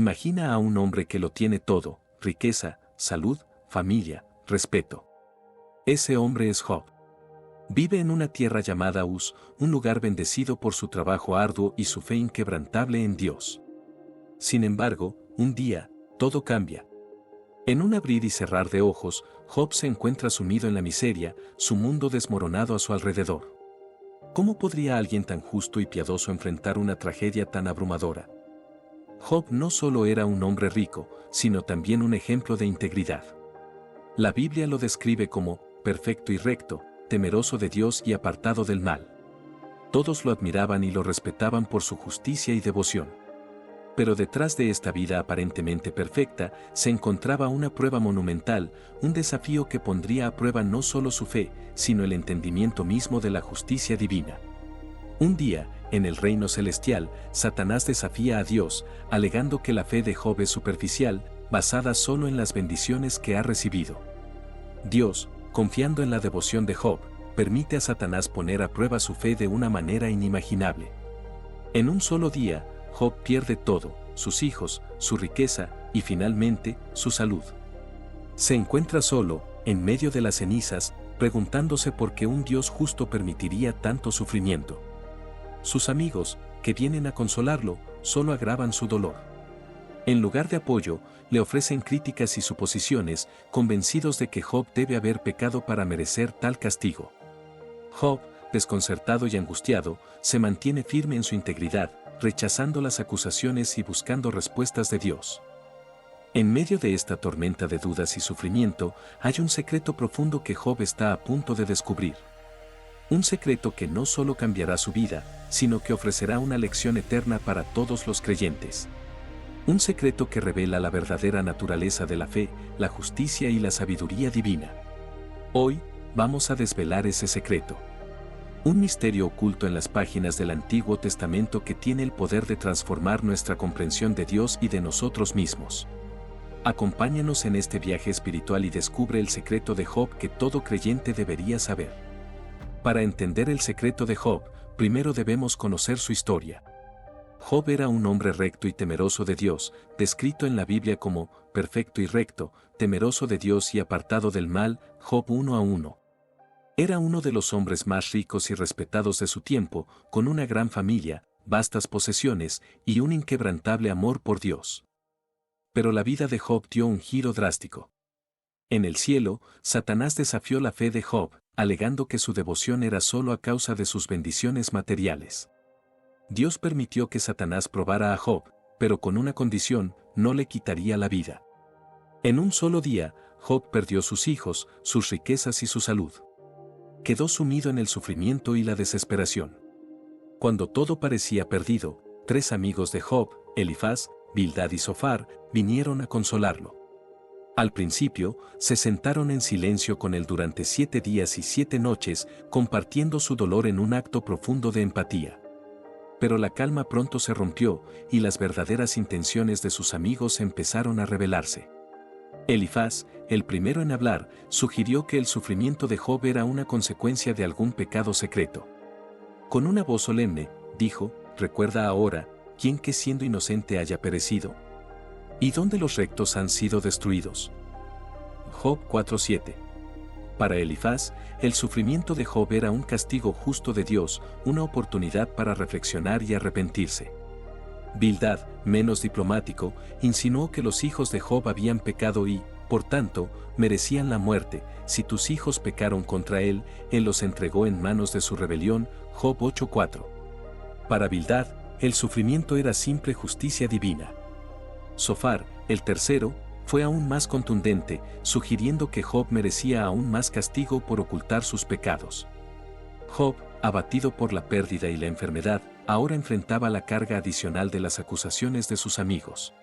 Imagina a un hombre que lo tiene todo: riqueza, salud, familia, respeto. Ese hombre es Job. Vive en una tierra llamada Uz, un lugar bendecido por su trabajo arduo y su fe inquebrantable en Dios. Sin embargo, un día, todo cambia. En un abrir y cerrar de ojos, Job se encuentra sumido en la miseria, su mundo desmoronado a su alrededor. ¿Cómo podría alguien tan justo y piadoso enfrentar una tragedia tan abrumadora? Job no solo era un hombre rico, sino también un ejemplo de integridad. La Biblia lo describe como perfecto y recto, temeroso de Dios y apartado del mal. Todos lo admiraban y lo respetaban por su justicia y devoción. Pero detrás de esta vida aparentemente perfecta, se encontraba una prueba monumental, un desafío que pondría a prueba no solo su fe, sino el entendimiento mismo de la justicia divina. Un día, en el reino celestial, Satanás desafía a Dios, alegando que la fe de Job es superficial, basada solo en las bendiciones que ha recibido. Dios, confiando en la devoción de Job, permite a Satanás poner a prueba su fe de una manera inimaginable. En un solo día, Job pierde todo: sus hijos, su riqueza y finalmente, su salud. Se encuentra solo, en medio de las cenizas, preguntándose por qué un Dios justo permitiría tanto sufrimiento. Sus amigos, que vienen a consolarlo, solo agravan su dolor. En lugar de apoyo, le ofrecen críticas y suposiciones, convencidos de que Job debe haber pecado para merecer tal castigo. Job, desconcertado y angustiado, se mantiene firme en su integridad, rechazando las acusaciones y buscando respuestas de Dios. En medio de esta tormenta de dudas y sufrimiento, hay un secreto profundo que Job está a punto de descubrir. Un secreto que no solo cambiará su vida, sino que ofrecerá una lección eterna para todos los creyentes. Un secreto que revela la verdadera naturaleza de la fe, la justicia y la sabiduría divina. Hoy, vamos a desvelar ese secreto. Un misterio oculto en las páginas del Antiguo Testamento que tiene el poder de transformar nuestra comprensión de Dios y de nosotros mismos. Acompáñanos en este viaje espiritual y descubre el secreto de Job que todo creyente debería saber. Para entender el secreto de Job, primero debemos conocer su historia. Job era un hombre recto y temeroso de Dios, descrito en la Biblia como perfecto y recto, temeroso de Dios y apartado del mal, Job 1:1. Era uno de los hombres más ricos y respetados de su tiempo, con una gran familia, vastas posesiones y un inquebrantable amor por Dios. Pero la vida de Job dio un giro drástico. En el cielo, Satanás desafió la fe de Job, alegando que su devoción era solo a causa de sus bendiciones materiales. Dios permitió que Satanás probara a Job, pero con una condición: no le quitaría la vida. En un solo día, Job perdió sus hijos, sus riquezas y su salud. Quedó sumido en el sufrimiento y la desesperación. Cuando todo parecía perdido, 3 amigos de Job, Elifaz, Bildad y Zofar, vinieron a consolarlo. Al principio, se sentaron en silencio con él durante 7 días y 7 noches, compartiendo su dolor en un acto profundo de empatía. Pero la calma pronto se rompió, y las verdaderas intenciones de sus amigos empezaron a revelarse. Elifaz, el primero en hablar, sugirió que el sufrimiento de Job era una consecuencia de algún pecado secreto. Con una voz solemne, dijo: «¿Recuerda ahora quién que siendo inocente haya perecido? ¿Y dónde los rectos han sido destruidos?» Job 4:7. Para Elifaz, el sufrimiento de Job era un castigo justo de Dios, una oportunidad para reflexionar y arrepentirse. Bildad, menos diplomático, insinuó que los hijos de Job habían pecado y, por tanto, merecían la muerte. Si tus hijos pecaron contra él, él los entregó en manos de su rebelión. Job 8:4. Para Bildad, el sufrimiento era simple justicia divina. Zofar, el tercero, fue aún más contundente, sugiriendo que Job merecía aún más castigo por ocultar sus pecados. Job, abatido por la pérdida y la enfermedad, ahora enfrentaba la carga adicional de las acusaciones de sus amigos.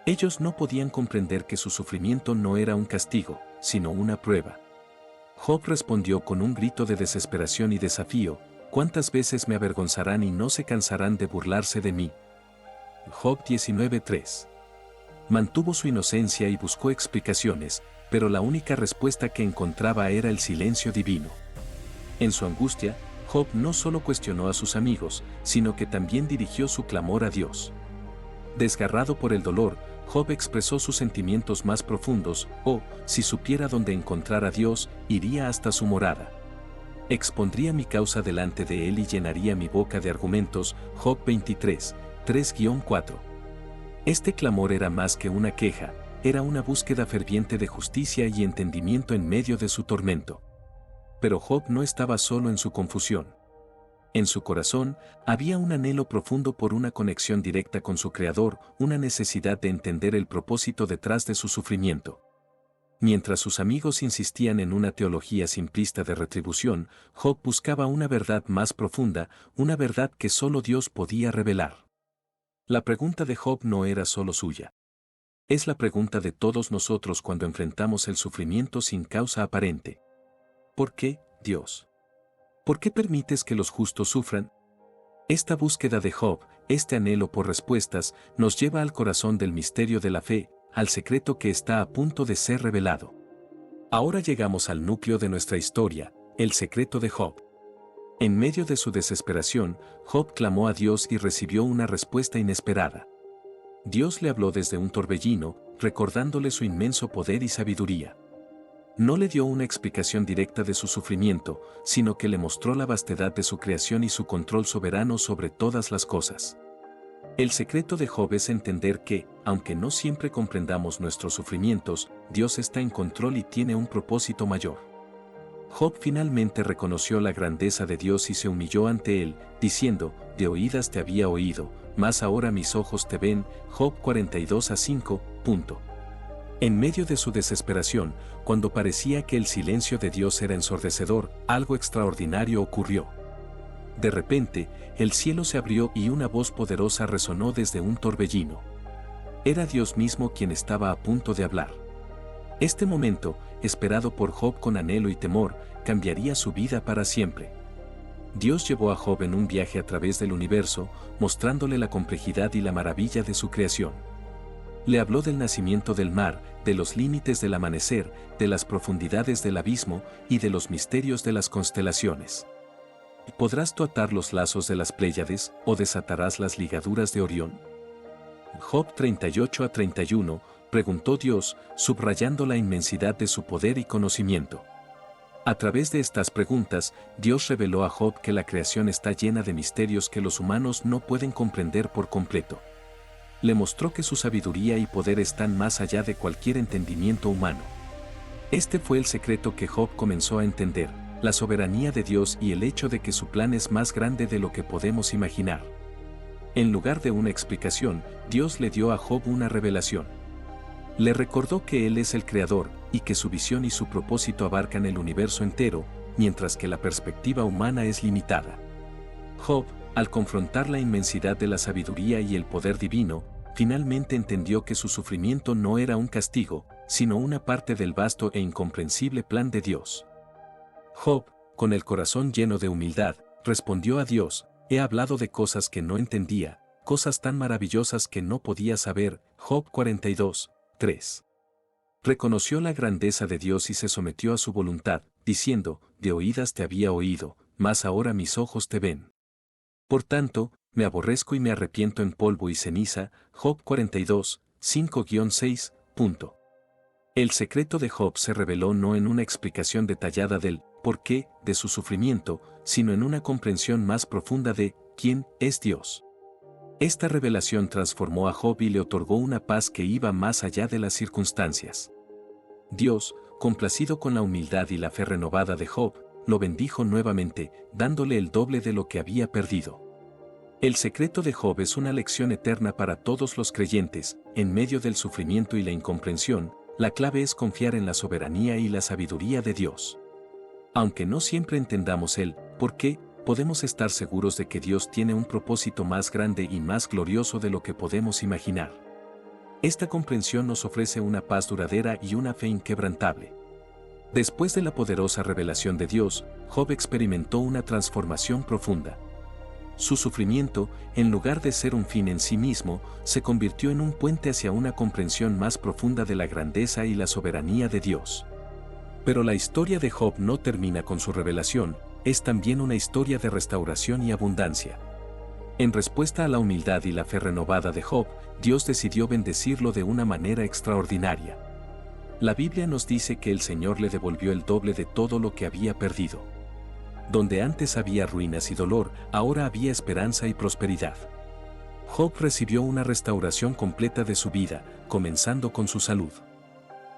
Ellos no podían comprender que su sufrimiento no era un castigo, sino una prueba. Job respondió con un grito de desesperación y desafío: «¿Cuántas veces me avergonzarán y no se cansarán de burlarse de mí?» Job 19:3. Mantuvo su inocencia y buscó explicaciones, pero la única respuesta que encontraba era el silencio divino. En su angustia, Job no solo cuestionó a sus amigos, sino que también dirigió su clamor a Dios. Desgarrado por el dolor, Job expresó sus sentimientos más profundos: oh, si supiera dónde encontrar a Dios, iría hasta su morada. Expondría mi causa delante de él y llenaría mi boca de argumentos. Job 23, 3-4. Este clamor era más que una queja, era una búsqueda ferviente de justicia y entendimiento en medio de su tormento. Pero Job no estaba solo en su confusión. En su corazón había un anhelo profundo por una conexión directa con su Creador, una necesidad de entender el propósito detrás de su sufrimiento. Mientras sus amigos insistían en una teología simplista de retribución, Job buscaba una verdad más profunda, una verdad que solo Dios podía revelar. La pregunta de Job no era solo suya. Es la pregunta de todos nosotros cuando enfrentamos el sufrimiento sin causa aparente. ¿Por qué, Dios? ¿Por qué permites que los justos sufran? Esta búsqueda de Job, este anhelo por respuestas, nos lleva al corazón del misterio de la fe, al secreto que está a punto de ser revelado. Ahora llegamos al núcleo de nuestra historia, el secreto de Job. En medio de su desesperación, Job clamó a Dios y recibió una respuesta inesperada. Dios le habló desde un torbellino, recordándole su inmenso poder y sabiduría. No le dio una explicación directa de su sufrimiento, sino que le mostró la vastedad de su creación y su control soberano sobre todas las cosas. El secreto de Job es entender que, aunque no siempre comprendamos nuestros sufrimientos, Dios está en control y tiene un propósito mayor. Job finalmente reconoció la grandeza de Dios y se humilló ante él, diciendo: de oídas te había oído, mas ahora mis ojos te ven. Job 42-5. En medio de su desesperación, cuando parecía que el silencio de Dios era ensordecedor, algo extraordinario ocurrió. De repente, el cielo se abrió y una voz poderosa resonó desde un torbellino. Era Dios mismo quien estaba a punto de hablar. Este momento, esperado por Job con anhelo y temor, cambiaría su vida para siempre. Dios llevó a Job en un viaje a través del universo, mostrándole la complejidad y la maravilla de su creación. Le habló del nacimiento del mar, de los límites del amanecer, de las profundidades del abismo y de los misterios de las constelaciones. ¿Podrás tú atar los lazos de las Pléyades o desatarás las ligaduras de Orión? Job 38-31, preguntó Dios, subrayando la inmensidad de su poder y conocimiento. A través de estas preguntas, Dios reveló a Job que la creación está llena de misterios que los humanos no pueden comprender por completo. Le mostró que su sabiduría y poder están más allá de cualquier entendimiento humano. Este fue el secreto que Job comenzó a entender: la soberanía de Dios y el hecho de que su plan es más grande de lo que podemos imaginar. En lugar de una explicación, Dios le dio a Job una revelación. Le recordó que Él es el Creador, y que su visión y su propósito abarcan el universo entero, mientras que la perspectiva humana es limitada. Job, al confrontar la inmensidad de la sabiduría y el poder divino, finalmente entendió que su sufrimiento no era un castigo, sino una parte del vasto e incomprensible plan de Dios. Job, con el corazón lleno de humildad, respondió a Dios: he hablado de cosas que no entendía, cosas tan maravillosas que no podía saber. Job 42:3. Reconoció la grandeza de Dios y se sometió a su voluntad, diciendo: de oídas te había oído, mas ahora mis ojos te ven. Por tanto, me aborrezco y me arrepiento en polvo y ceniza. Job 42:5-6. El secreto de Job se reveló no en una explicación detallada del porqué de su sufrimiento, sino en una comprensión más profunda de quién es Dios. Esta revelación transformó a Job y le otorgó una paz que iba más allá de las circunstancias. Dios, complacido con la humildad y la fe renovada de Job, lo bendijo nuevamente, dándole el doble de lo que había perdido. El secreto de Job es una lección eterna para todos los creyentes. En medio del sufrimiento y la incomprensión, la clave es confiar en la soberanía y la sabiduría de Dios. Aunque no siempre entendamos el por qué, podemos estar seguros de que Dios tiene un propósito más grande y más glorioso de lo que podemos imaginar. Esta comprensión nos ofrece una paz duradera y una fe inquebrantable. Después de la poderosa revelación de Dios, Job experimentó una transformación profunda. Su sufrimiento, en lugar de ser un fin en sí mismo, se convirtió en un puente hacia una comprensión más profunda de la grandeza y la soberanía de Dios. Pero la historia de Job no termina con su revelación, es también una historia de restauración y abundancia. En respuesta a la humildad y la fe renovada de Job, Dios decidió bendecirlo de una manera extraordinaria. La Biblia nos dice que el Señor le devolvió el doble de todo lo que había perdido. Donde antes había ruinas y dolor, ahora había esperanza y prosperidad. Job recibió una restauración completa de su vida, comenzando con su salud.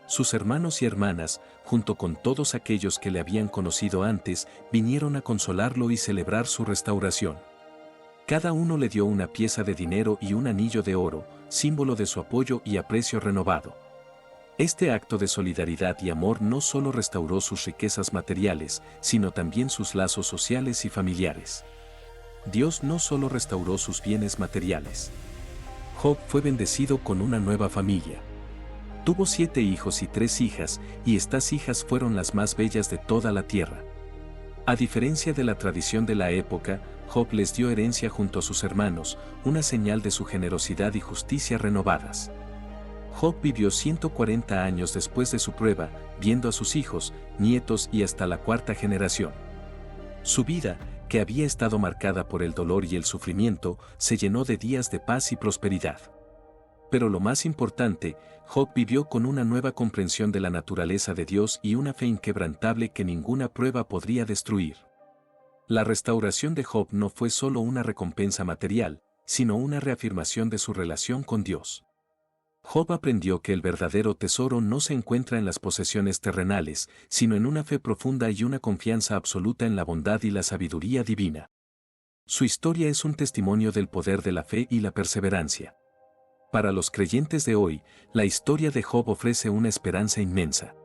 Sus hermanos y hermanas, junto con todos aquellos que le habían conocido antes, vinieron a consolarlo y celebrar su restauración. Cada uno le dio una pieza de dinero y un anillo de oro, símbolo de su apoyo y aprecio renovado. Este acto de solidaridad y amor no solo restauró sus riquezas materiales, sino también sus lazos sociales y familiares. Dios no solo restauró sus bienes materiales. Job fue bendecido con una nueva familia. Tuvo 7 hijos y 3 hijas, y estas hijas fueron las más bellas de toda la tierra. A diferencia de la tradición de la época, Job les dio herencia junto a sus hermanos, una señal de su generosidad y justicia renovadas. Job vivió 140 años después de su prueba, viendo a sus hijos, nietos y hasta la 4ª generación. Su vida, que había estado marcada por el dolor y el sufrimiento, se llenó de días de paz y prosperidad. Pero lo más importante, Job vivió con una nueva comprensión de la naturaleza de Dios y una fe inquebrantable que ninguna prueba podría destruir. La restauración de Job no fue solo una recompensa material, sino una reafirmación de su relación con Dios. Job aprendió que el verdadero tesoro no se encuentra en las posesiones terrenales, sino en una fe profunda y una confianza absoluta en la bondad y la sabiduría divina. Su historia es un testimonio del poder de la fe y la perseverancia. Para los creyentes de hoy, la historia de Job ofrece una esperanza inmensa.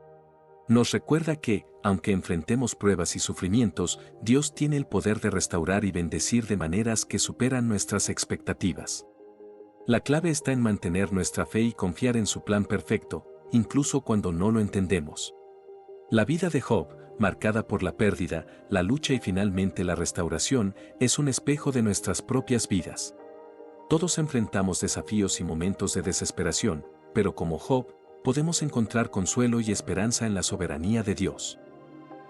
Nos recuerda que, aunque enfrentemos pruebas y sufrimientos, Dios tiene el poder de restaurar y bendecir de maneras que superan nuestras expectativas. La clave está en mantener nuestra fe y confiar en su plan perfecto, incluso cuando no lo entendemos. La vida de Job, marcada por la pérdida, la lucha y finalmente la restauración, es un espejo de nuestras propias vidas. Todos enfrentamos desafíos y momentos de desesperación, pero como Job, podemos encontrar consuelo y esperanza en la soberanía de Dios.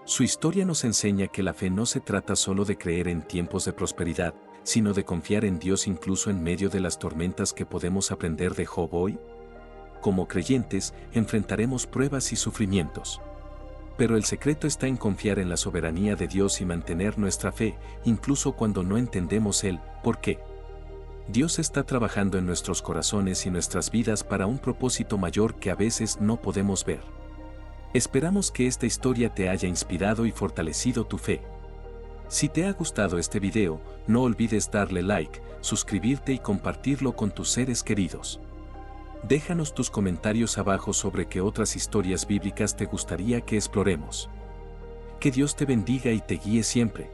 Su historia nos enseña que la fe no se trata solo de creer en tiempos de prosperidad, sino de confiar en Dios incluso en medio de las tormentas. Que podemos aprender de Job hoy. Como creyentes, enfrentaremos pruebas y sufrimientos. Pero el secreto está en confiar en la soberanía de Dios y mantener nuestra fe, incluso cuando no entendemos el por qué. Dios está trabajando en nuestros corazones y nuestras vidas para un propósito mayor que a veces no podemos ver. Esperamos que esta historia te haya inspirado y fortalecido tu fe. Si te ha gustado este video, no olvides darle like, suscribirte y compartirlo con tus seres queridos. Déjanos tus comentarios abajo sobre qué otras historias bíblicas te gustaría que exploremos. Que Dios te bendiga y te guíe siempre.